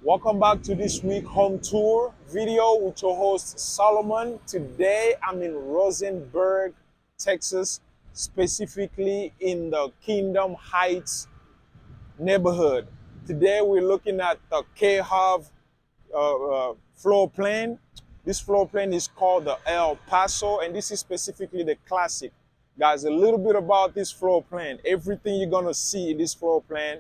Welcome back to this week home tour video with your host Solomon. Today I'm in Rosenberg, Texas, specifically in the Kingdom Heights neighborhood. Today we're looking at the K-Hov floor plan. This floor plan is called the El Paso, and this is specifically the classic. Guys, a little bit about this floor plan. Everything you're gonna see in this floor plan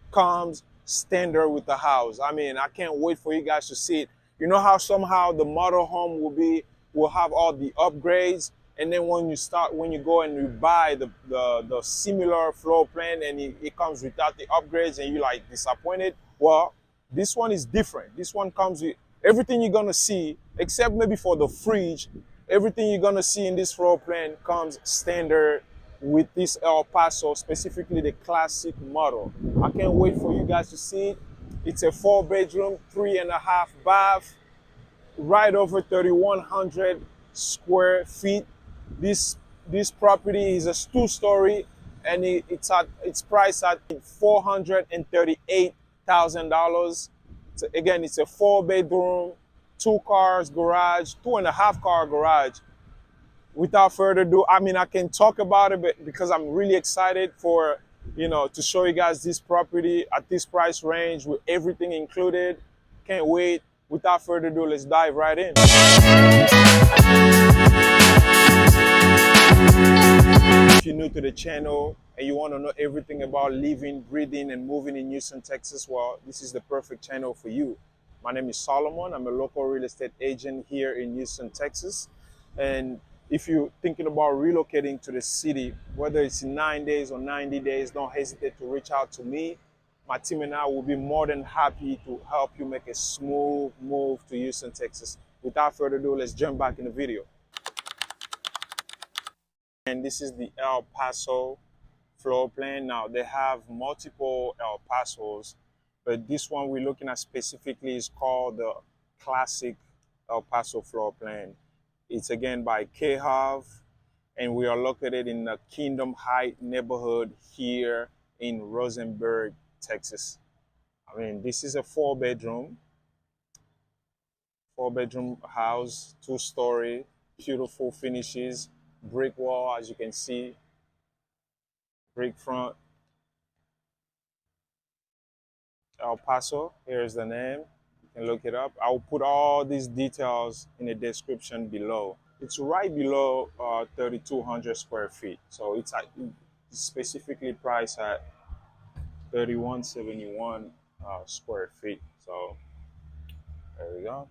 comes standard with the house. I mean, I can't wait for you guys to see it. You know how somehow the model home will have all the upgrades, and then when you go and you buy the similar floor plan and it comes without the upgrades and you're like disappointed. Well, this one is different. This one comes with everything you're gonna see, except maybe for the fridge. Everything you're gonna see in this floor plan comes standard with this El Paso, specifically the classic model. I can't wait for you guys to see it. It's a 4-bedroom, 3.5 bath, right over 3,100 square feet. This property is a 2-story, and it's priced at $438,000. So again, it's a 4-bedroom, 2 cars garage, 2.5 car garage. Without further ado, I mean, I can talk about it because I'm really excited for, to show you guys this property at this price range with everything included. Can't wait. Without further ado, let's dive right in. If you're new to the channel and you want to know everything about living, breathing, and moving in Houston, Texas, well, this is the perfect channel for you. My name is Solomon. I'm a local real estate agent here in Houston, Texas. And if you're thinking about relocating to the city, whether it's in 9 days or 90 days, don't hesitate to reach out to me. My team and I will be more than happy to help you make a smooth move to Houston, Texas. Without further ado, let's jump back in the video. And this is the El Paso floor plan. Now, they have multiple El Pasos, but this one we're looking at specifically is called the classic El Paso floor plan. It's again by K-Hov, and we are located in the Kingdom Heights neighborhood here in Rosenberg, Texas. I mean, this is a 4-bedroom house, 2-story, beautiful finishes, brick wall, as you can see, brick front. El Paso, here's the name. And look it up. I'll put all these details in the description below. It's right below 3,200 square feet. So it's specifically priced at 3,171 square feet. So there we go.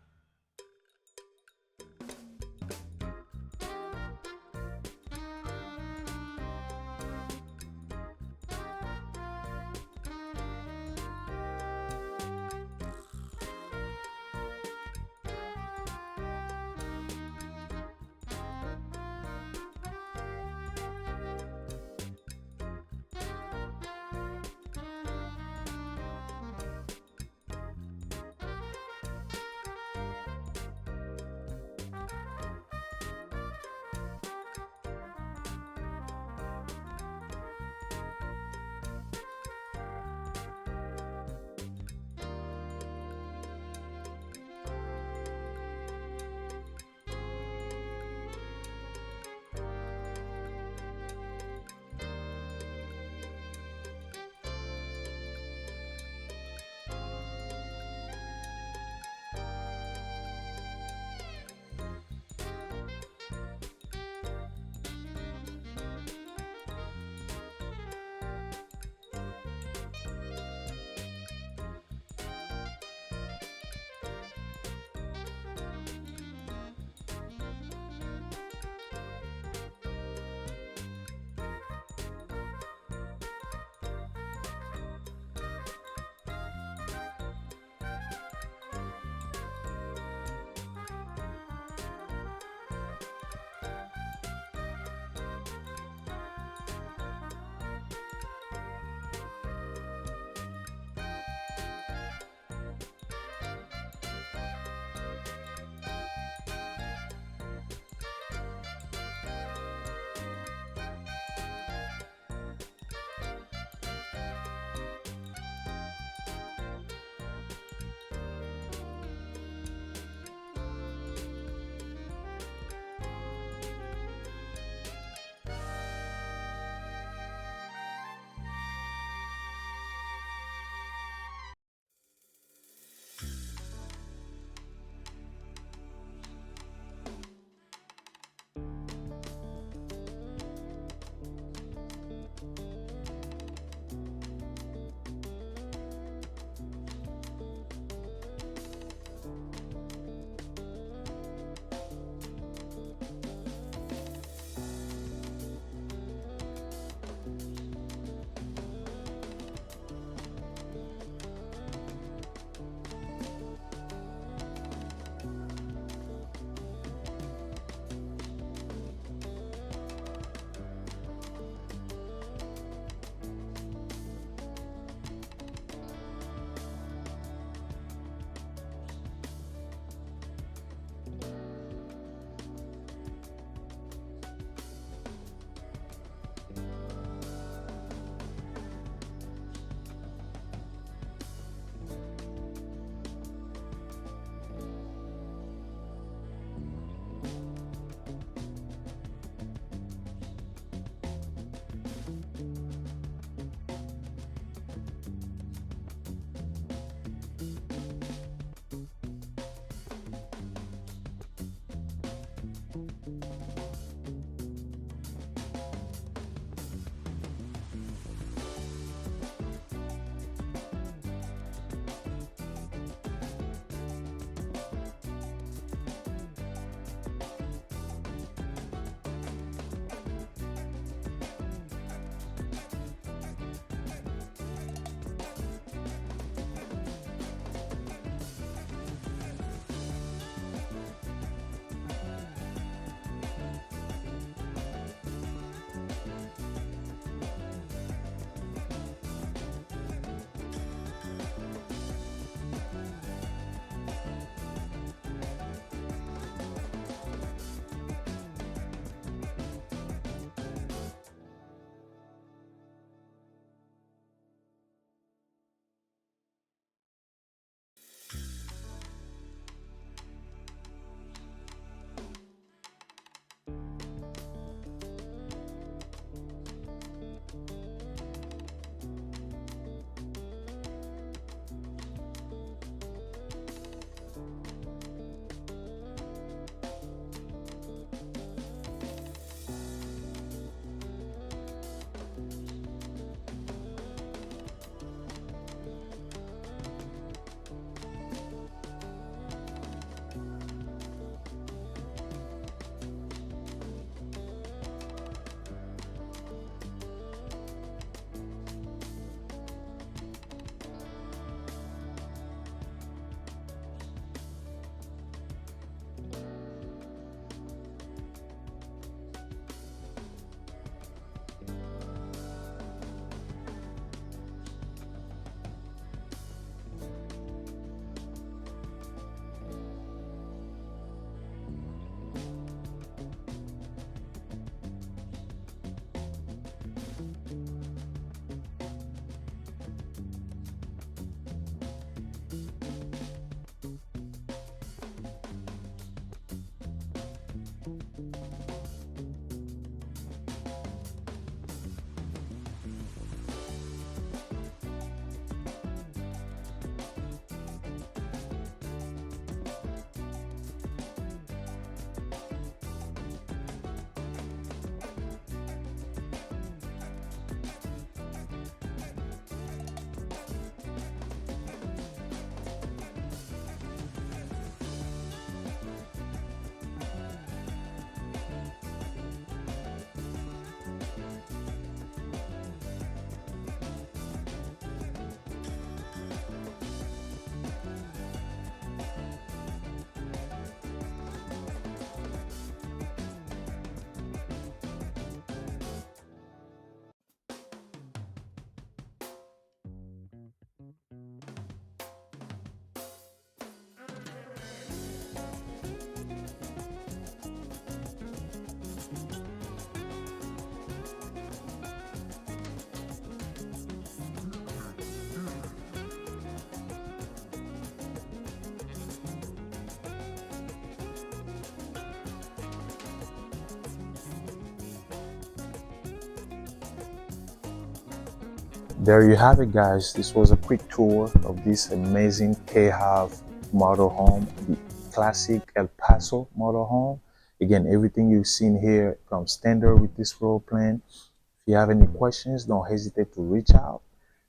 There you have it, guys. This was a quick tour of this amazing K-Have model home, the classic El Paso model home. Again, everything you've seen here comes standard with this floor plan. If you have any questions, don't hesitate to reach out.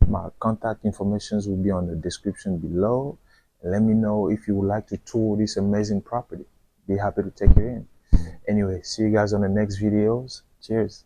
My contact information will be on the description below. Let me know if you would like to tour this amazing property. Be happy to take you in. Anyway, see you guys on the next videos. Cheers.